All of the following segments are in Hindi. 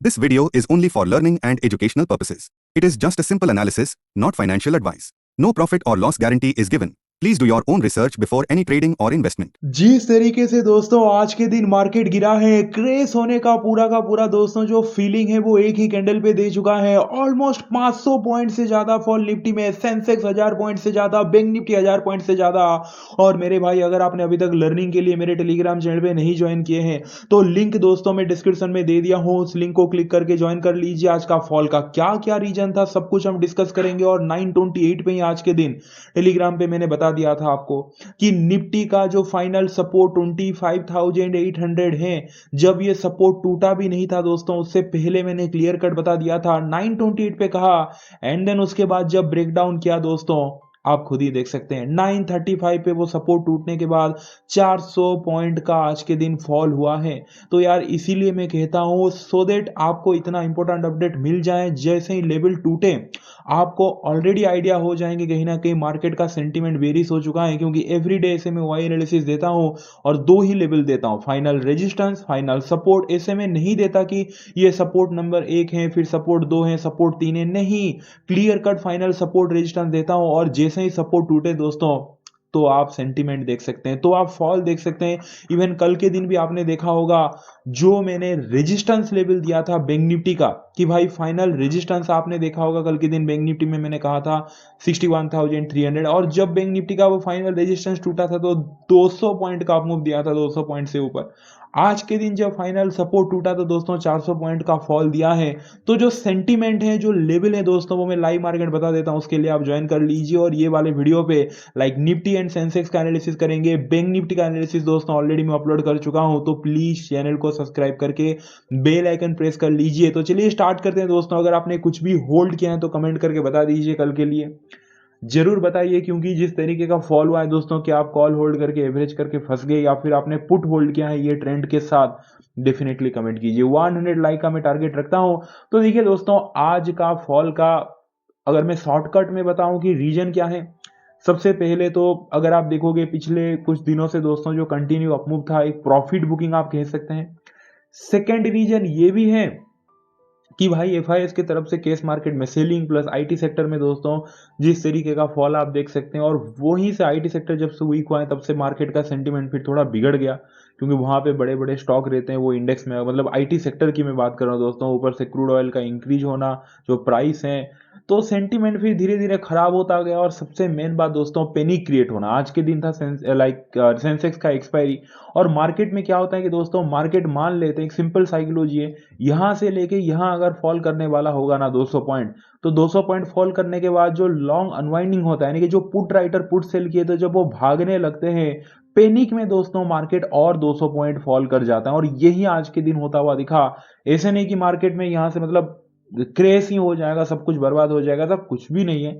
This video is only for learning and educational purposes. It is just a simple analysis, not financial advice. No profit or loss guarantee is given. Please do your own research before any trading or investment. जिस तरीके से दोस्तों आज के दिन मार्केट गिरा है, क्रेश होने का पूरा दोस्तों जो फीलिंग है वो एक ही कैंडल पे दे चुका है। ऑलमोस्ट 500 पॉइंट से ज्यादा फॉल निफ्टी में, सेंसेक्स 1000 पॉइंट से ज्यादा, बैंक निफ्टी 1000 पॉइंट से ज्यादा। और मेरे भाई, अगर आपने अभी तक लर्निंग के लिए मेरे टेलीग्राम चैनल पे नहीं ज्वाइन किए हैं तो लिंक दोस्तों मैं डिस्क्रिप्शन में दे दिया हूँ, उस लिंक को क्लिक करके ज्वाइन कर लीजिए। आज का फॉल का क्या क्या रीजन था सब कुछ हम डिस्कस करेंगे। और 9:28 पे ही आज के दिन टेलीग्राम पे मैंने बता दिया था आपको कि निफ्टी का जो फाइनल सपोर्ट 25,800 है, जब ये सपोर्ट टूटा भी नहीं था दोस्तों, उससे पहले मैंने क्लियर कट बता दिया था, 9:28 पे कहा। एंड देन उसके बाद जब ब्रेकडाउन किया दोस्तों, आप खुद ही देख सकते हैं 9:35 पे वो सपोर्ट टूटने के बाद 400 पॉइंट का आज के दिन फॉल हुआ है। तो यार इसीलिए मैं कहता हूं, सो दैट आपको इतना इंपॉर्टेंट अपडेट मिल जाए, जैसे ही लेवल टूटे आपको ऑलरेडी आइडिया हो जाएंगे कहीं ना कहीं मार्केट का सेंटीमेंट वेरिस हो चुका है। क्योंकि एवरीडे ऐसे में वाई एनालिसिस देता हूं और दो ही लेवल देता हूं, फाइनल रेजिस्टेंस, फाइनल सपोर्ट। ऐसे में नहीं देता कि ये सपोर्ट नंबर 1 है, फिर सपोर्ट 2 है, सपोर्ट 3 है, नहीं, clear cut final support resistance देता हूं। और जैसे ही सपोर्ट टूटे दोस्तों, तो आप सेंटीमेंट देख सकते हैं, तो आप फॉल देख सकते हैं। इवन कल के दिन भी आपने देखा होगा, जो मैंने रेजिस्टेंस लेवल दिया था बैंक निफ्टी का कि भाई फाइनल रेजिस्टेंस, आपने देखा होगा कल के दिन बैंक निफ्टी में मैंने कहा था 61,300। और जब बैंक निफ्टी का वो फाइनल रेजिस्टेंस टूटा था तो 200 पॉइंट का मूव दिया था, 200 पॉइंट से ऊपर। आज के दिन जब फाइनल सपोर्ट टूटा तो दोस्तों 400 पॉइंट का फॉल दिया है। तो जो सेंटीमेंट है, जो लेवल है दोस्तों, वो मैं लाइव मार्केट बता देता हूं, उसके लिए आप ज्वाइन कर लीजिए। और ये वाले वीडियो पे लाइक निफ्टी एंड सेंसेक्स का एनालिसिस करेंगे, बैंक निफ्टी का एनालिसिस दोस्तों ऑलरेडी मैं अपलोड कर चुका हूं। तो प्लीज चैनल को सब्सक्राइब करके बेल आइकन प्रेस कर लीजिए। तो चलिए स्टार्ट करते हैं दोस्तों। अगर आपने कुछ भी होल्ड किया है तो कमेंट करके बता दीजिए, कल के लिए जरूर बताइए। क्योंकि जिस तरीके का फॉल हुआ है दोस्तों, कि आप कॉल होल्ड करके एवरेज करके फंस गए या फिर आपने पुट होल्ड किया है ये ट्रेंड के साथ, डेफिनेटली कमेंट कीजिए। 100 लाइक का मैं टारगेट रखता हूं। तो देखिए दोस्तों, आज का फॉल का अगर मैं शॉर्टकट में बताऊं कि रीजन क्या है, सबसे पहले तो अगर आप देखोगे पिछले कुछ दिनों से दोस्तों जो कंटिन्यू अपमूव था, एक प्रॉफिट बुकिंग आप कह सकते हैं। सेकेंड रीजन ये भी है कि भाई एफआईएस की तरफ से केस मार्केट में सेलिंग, प्लस आईटी सेक्टर में दोस्तों जिस तरीके का फॉल आप देख सकते हैं। और वहीं से आईटी सेक्टर जब से वीक हुआ है तब से मार्केट का सेंटीमेंट फिर थोड़ा बिगड़ गया, क्योंकि वहां पे बड़े बड़े स्टॉक रहते हैं वो इंडेक्स में, मतलब आईटी सेक्टर की मैं बात कर रहा हूँ दोस्तों। ऊपर से क्रूड ऑयल का इंक्रीज होना, जो प्राइस है, तो सेंटीमेंट फिर धीरे धीरे खराब होता गया। और सबसे मेन बात दोस्तों, पैनिक क्रिएट होना। आज के दिन था सेंसेक्स का एक्सपायरी। और मार्केट में क्या होता है कि दोस्तों, मार्केट मान लेते हैं, एक सिंपल साइकोलॉजी है, यहां से लेके यहां अगर फॉल करने वाला होगा ना 200 पॉइंट, तो 200 पॉइंट फॉल करने के बाद जो लॉन्ग अनवाइंडिंग होता है, यानी कि जो पुट राइटर पुट सेल किए थे जब वो भागने लगते हैं पैनिक में दोस्तों, मार्केट और 200 पॉइंट फॉल कर जाता है। और यही आज के दिन होता हुआ दिखा। ऐसे नहीं कि मार्केट में यहां से मतलब क्रेश ही हो जाएगा, सब कुछ बर्बाद हो जाएगा, सब कुछ भी नहीं है।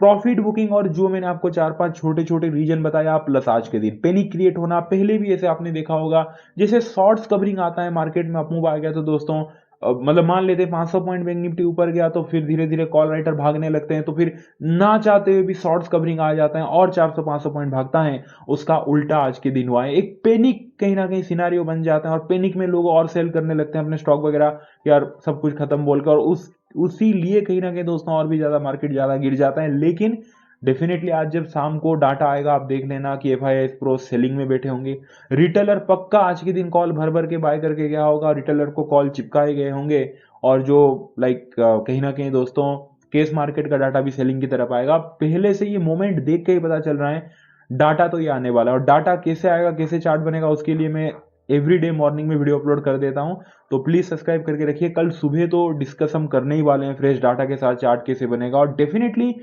प्रॉफिट बुकिंग और जो मैंने आपको 4-5 छोटे छोटे रीजन बताया, प्लस आज के दिन पैनिक क्रिएट होना। पहले भी ऐसे आपने देखा होगा, जैसे शॉर्ट्स कवरिंग आता है मार्केट में, अपमूव आ गया तो दोस्तों मतलब मान लेते 500 पॉइंट बैंक निफ्टी ऊपर गया तो फिर धीरे धीरे कॉल राइटर भागने लगते हैं, तो फिर ना चाहते हुए भी शॉर्ट्स कवरिंग आ जाता है और 400-500 पॉइंट भागता है। उसका उल्टा आज के दिन हुआ है, एक पैनिक कहीं ना कहीं सिनारियो बन जाता है और पैनिक में लोग और सेल करने लगते हैं अपने स्टॉक वगैरह, यार सब कुछ खत्म बोलकर। और उसी लिए कहीं ना कहीं दोस्तों और भी ज्यादा मार्केट ज्यादा गिर जाता है। लेकिन डेफिनेटली आज जब शाम को डाटा आएगा, आप देख लेना कि एफआईआई प्रो सेलिंग में बैठे होंगे। रिटेलर पक्का आज के दिन कॉल भर भर के बाय करके गया होगा, रिटेलर को कॉल चिपकाए गए होंगे। और जो कहीं ना कहीं दोस्तों केस मार्केट का डाटा भी सेलिंग की तरफ आएगा। पहले से ये मोमेंट देख के ही पता चल रहा है, डाटा तो ये आने वाला है। और डाटा कैसे आएगा, कैसे चार्ट बनेगा, उसके लिए मैं एवरीडे मॉर्निंग में वीडियो अपलोड कर देता हूं। तो प्लीज सब्सक्राइब करके रखिए। कल सुबह तो डिस्कस हम करने ही वाले हैं, फ्रेश डाटा के साथ चार्ट कैसे बनेगा। और डेफिनेटली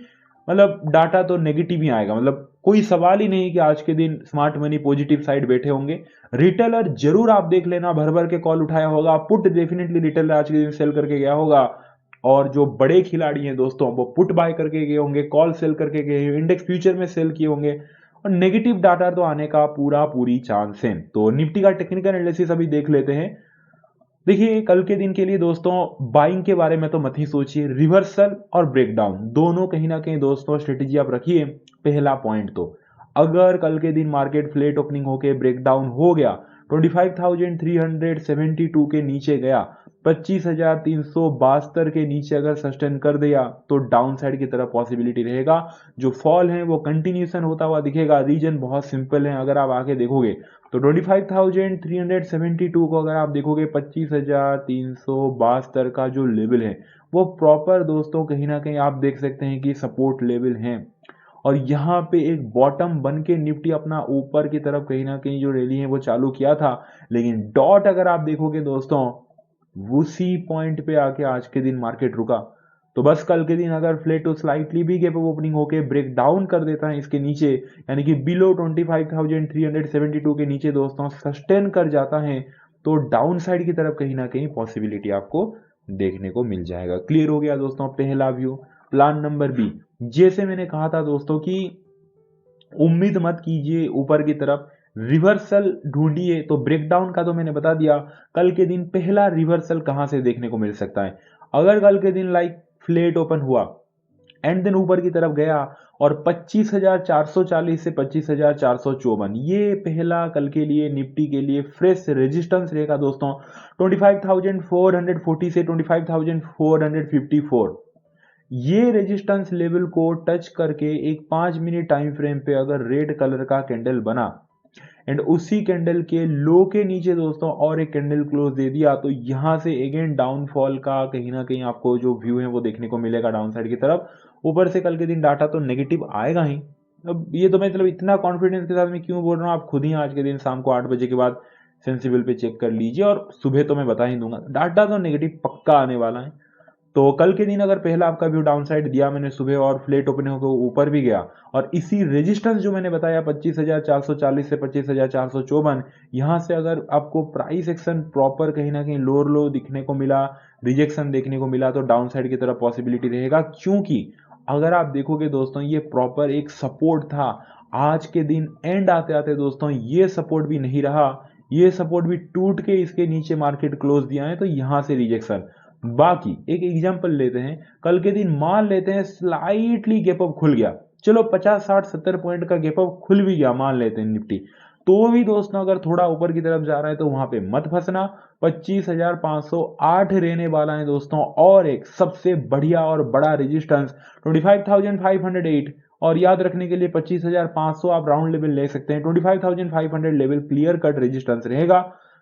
मतलब डाटा तो नेगेटिव ही आएगा, मतलब कोई सवाल ही नहीं कि आज के दिन स्मार्ट मनी पॉजिटिव साइड बैठे होंगे। रिटेलर जरूर आप देख लेना, भर भर के कॉल उठाया होगा। पुट डेफिनेटली रिटेलर आज के दिन सेल करके गया होगा। और जो बड़े खिलाड़ी हैं दोस्तों, वो पुट बाय करके गए होंगे, कॉल सेल करके गए, इंडेक्स फ्यूचर में सेल किए होंगे। और नेगेटिव डाटा तो आने का पूरी चांस है। तो निफ्टी का टेक्निकल एनालिसिस अभी देख लेते हैं। देखिए कल के दिन के लिए दोस्तों, बाइंग के बारे में तो मत ही सोचिए, रिवर्सल और ब्रेकडाउन दोनों कहीं ना कहीं दोस्तों स्ट्रेटेजी आप रखिए। पहला पॉइंट तो, अगर कल के दिन मार्केट फ्लैट ओपनिंग होके ब्रेकडाउन हो गया 25,372 के नीचे गया, 25,372 के नीचे अगर सस्टेन कर दिया तो डाउन साइड की तरफ पॉसिबिलिटी रहेगा। जो फॉल है वो कंटिन्यूशन होता हुआ दिखेगा। रीजन बहुत सिंपल है, अगर आप आगे देखोगे तो 25,372 को अगर आप देखोगे 25,372 का जो लेवल है वो प्रॉपर दोस्तों कहीं ना कहीं आप देख सकते हैं कि सपोर्ट लेवल है। और यहाँ पे एक बॉटम बन के निफ्टी अपना ऊपर की तरफ कहीं ना कहीं जो रैली है वो चालू किया था, लेकिन डॉट अगर आप देखोगे दोस्तों उसी पॉइंट पे आके आज के दिन मार्केट रुका। तो बस कल के दिन अगर फ्लैट टू स्लाइटली भी गैप ओपनिंग होके ब्रेक डाउन कर देता है इसके नीचे, यानी कि बिलो 25,372 के नीचे दोस्तों सस्टेन कर जाता है, तो डाउन साइड की तरफ कहीं ना कहीं पॉसिबिलिटी आपको देखने को मिल जाएगा। क्लियर हो गया दोस्तों पहला व्यू। प्लान नंबर बी, जैसे मैंने कहा था दोस्तों कि उम्मीद मत कीजिए ऊपर की तरफ, रिवर्सल ढूंढिए। तो ब्रेकडाउन का तो मैंने बता दिया। कल के दिन पहला रिवर्सल कहां से देखने को मिल सकता है, अगर कल के दिन लाइक फ्लैट ओपन हुआ एंड देन ऊपर की तरफ गया और 25,440 से 25,454, ये पहला कल के लिए निफ्टी के लिए फ्रेश रेजिस्टेंस रहेगा दोस्तों। 25,440 से 25,454, ये रेजिस्टेंस लेवल को टच करके एक 5 मिनट टाइम फ्रेम पे अगर रेड कलर का कैंडल बना एंड उसी कैंडल के लो के नीचे दोस्तों और एक कैंडल क्लोज दे दिया, तो यहां से अगेन डाउनफॉल का कहीं ना कहीं आपको जो व्यू है वो देखने को मिलेगा डाउन साइड की तरफ। ऊपर से कल के दिन डाटा तो नेगेटिव आएगा ही। अब ये तो मैं मतलब इतना कॉन्फिडेंस के साथ मैं क्यों बोल रहा हूँ, आप खुद ही आज के दिन शाम को 8 बजे के बाद सेंसिबल पे चेक कर लीजिए, और सुबह तो मैं बता ही दूंगा डाटा तो नेगेटिव पक्का आने वाला है। तो कल के दिन अगर पहला आपका व्यू डाउन साइड दिया मैंने सुबह और फ्लैट ओपन होकर ऊपर भी गया, और इसी रेजिस्टेंस जो मैंने बताया 25,440 से 25,454, यहां से अगर आपको प्राइस एक्शन प्रॉपर कहीं ना कहीं लोअर लो दिखने को मिला, रिजेक्शन देखने को मिला, तो डाउन साइड की तरफ पॉसिबिलिटी रहेगा। क्योंकि अगर आप देखोगे दोस्तों ये प्रॉपर एक सपोर्ट था, आज के दिन एंड आते आते दोस्तों ये सपोर्ट भी नहीं रहा, ये सपोर्ट भी टूट के इसके नीचे मार्केट क्लोज दिया है, तो यहां से रिजेक्शन। बाकी एक एग्जांपल लेते हैं, कल के दिन मान लेते हैं स्लाइटली गैप अप खुल गया, चलो 50 60 70 पॉइंट का गैप अप खुल भी गया मान लेते हैं निफ्टी, तो भी दोस्तों अगर थोड़ा ऊपर की तरफ जा रहा है तो वहां पे मत फंसना। 25,508 रहने वाला है दोस्तों, और एक सबसे बढ़िया और बड़ा रेजिस्टेंस 25,508, और याद रखने के लिए 25,500 आप राउंड लेवल ले सकते हैं। 25,500 लेवल क्लियर कट रेजिस्टेंस रहेगा।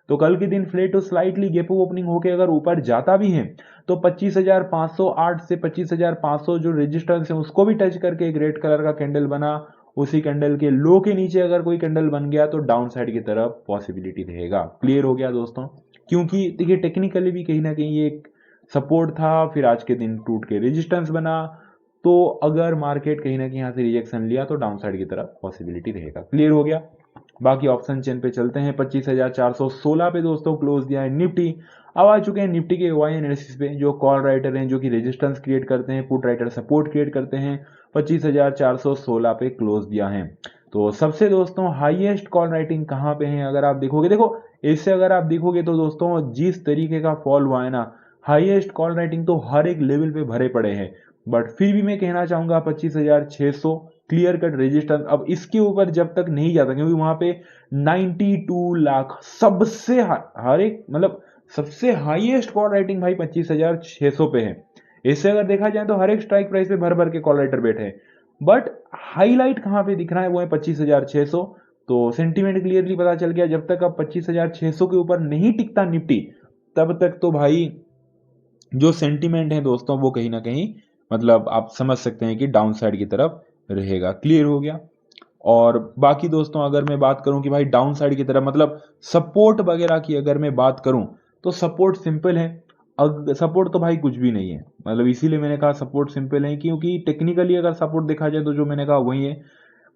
तो कल के दिन फ्लैट तो स्लाइटली गैप ओपनिंग होके अगर ऊपर जाता भी है तो 25,508 से 25,500 जो रेजिस्टेंस है उसको भी टच करके एक रेड कलर का कैंडल बना, उसी कैंडल के लो के नीचे अगर कोई कैंडल बन गया तो डाउन साइड की तरफ पॉसिबिलिटी रहेगा। क्लियर हो गया दोस्तों, क्योंकि देखिए टेक्निकली भी कहीं ना कहीं ये एक सपोर्ट था, फिर आज के दिन टूट के रेजिस्टेंस बना, तो अगर मार्केट कहीं ना कहीं यहाँ से रिजेक्शन लिया तो डाउन साइड की तरफ पॉसिबिलिटी रहेगा। क्लियर हो गया। बाकी ऑप्शन चेन पे चलते हैं। 25,416 पे दोस्तों क्लोज दिया है निफ्टी। अब आ चुके हैं निफ्टी के वाई एनालिसिस पे, जो कॉल राइटर हैं जो कि रेजिस्टेंस क्रिएट करते हैं, पुट राइटर सपोर्ट क्रिएट करते हैं, 25,416 पे क्लोज दिया है। तो सबसे दोस्तों हाईएस्ट कॉल राइटिंग कहाँ पे है अगर आप देखोगे, देखो इससे अगर आप देखोगे तो दोस्तों जिस तरीके का फॉल हुआ है ना, हाईएस्ट कॉल राइटिंग तो हर एक लेवल पे भरे पड़े हैं, बट फिर भी मैं कहना चाहूंगा 25,600 क्लियर कट रेजिस्टेंस। अब इसके ऊपर जब तक नहीं जाता, क्योंकि वहां पे 92 लाख सबसे हर एक मतलब सबसे हाईएस्ट कॉल राइटिंग भाई 25,600 पे है। इससे अगर देखा जाए तो हर एक स्ट्राइक प्राइस पे भर भर के कॉल राइटर बैठे हैं, बट हाईलाइट कहां पे दिख रहा है वो है 25,600। तो सेंटीमेंट क्लियरली पता चल गया, जब तक अब 25,600 के ऊपर नहीं टिकता निफ्टी तब तक तो भाई जो सेंटीमेंट है दोस्तों वो कहीं ना कहीं मतलब आप समझ सकते हैं कि डाउन साइड की तरफ रहेगा। क्लियर हो गया। और बाकी दोस्तों अगर मैं बात करूं कि भाई डाउन साइड की तरफ मतलब सपोर्ट वगैरह की अगर मैं बात करूं तो सपोर्ट सिंपल है। सपोर्ट तो भाई कुछ भी नहीं है, मतलब इसीलिए मैंने कहा सपोर्ट सिंपल है, क्योंकि टेक्निकली अगर सपोर्ट देखा जाए तो जो मैंने कहा वही है।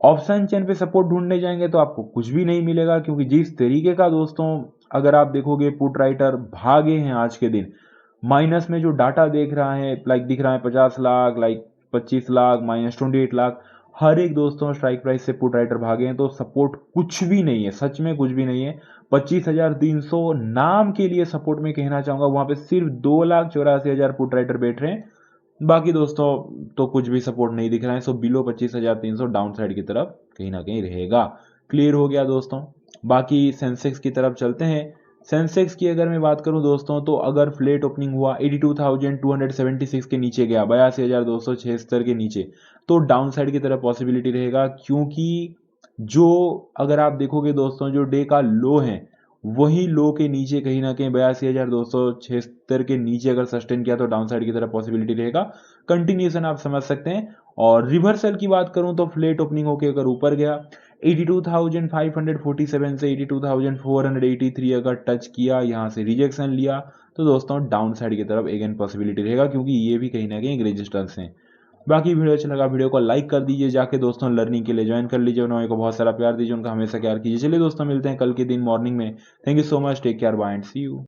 ऑप्शन चेन पे सपोर्ट ढूंढने जाएंगे तो आपको कुछ भी नहीं मिलेगा, क्योंकि जिस तरीके का दोस्तों अगर आप देखोगे पुट राइटर भागे हैं आज के दिन, माइनस में जो डाटा देख रहा है लाइक दिख रहा है 50 लाख, लाइक 25 लाख, -28 लाख, हर एक दोस्तों स्ट्राइक प्राइस से पुट राइटर भागे हैं, तो सपोर्ट कुछ भी नहीं है, सच में कुछ भी नहीं है। 25,300 नाम के लिए सपोर्ट में कहना चाहूंगा, वहां पे सिर्फ 2,84,000 पुट राइटर बैठ रहे हैं, बाकी दोस्तों तो कुछ भी सपोर्ट नहीं दिख रहा है। सो बिलो 25,300 डाउन साइड की तरफ कहीं ना कहीं रहेगा। क्लियर हो गया दोस्तों। बाकी सेंसेक्स की तरफ चलते हैं। सेंसेक्स की अगर मैं बात करूं दोस्तों, तो अगर फ्लैट ओपनिंग हुआ 82,276 के नीचे गया, 82,276 के नीचे, तो डाउन साइड की तरफ पॉसिबिलिटी रहेगा, क्योंकि जो अगर आप देखोगे दोस्तों, जो डे का लो है वही लो के नीचे कहीं ना कहीं 82,276 के नीचे अगर सस्टेन किया तो डाउन साइड की तरफ पॉसिबिलिटी रहेगा। कंटिन्यूशन आप समझ सकते हैं। और रिवर्सल की बात करूं तो फ्लैट ओपनिंग होकर अगर ऊपर गया 82,547 से 82,483 अगर टच किया, यहाँ से रिजेक्शन लिया, तो दोस्तों डाउन साइड की तरफ अगेन पॉसिबिलिटी रहेगा, क्योंकि ये भी कहीं ना कहीं एक रेजिस्टेंस है। बाकी वीडियो अच्छा लगा, वीडियो को लाइक कर दीजिए, जाके दोस्तों लर्निंग के लिए ज्वाइन कर लीजिए, उन्होंने को बहुत सारा प्यार दीजिए, उनका हमेशा प्यार कीजिए। चलिए दोस्तों, मिलते हैं कल के दिन मॉर्निंग में। Thank you so much, take care, bye and see you.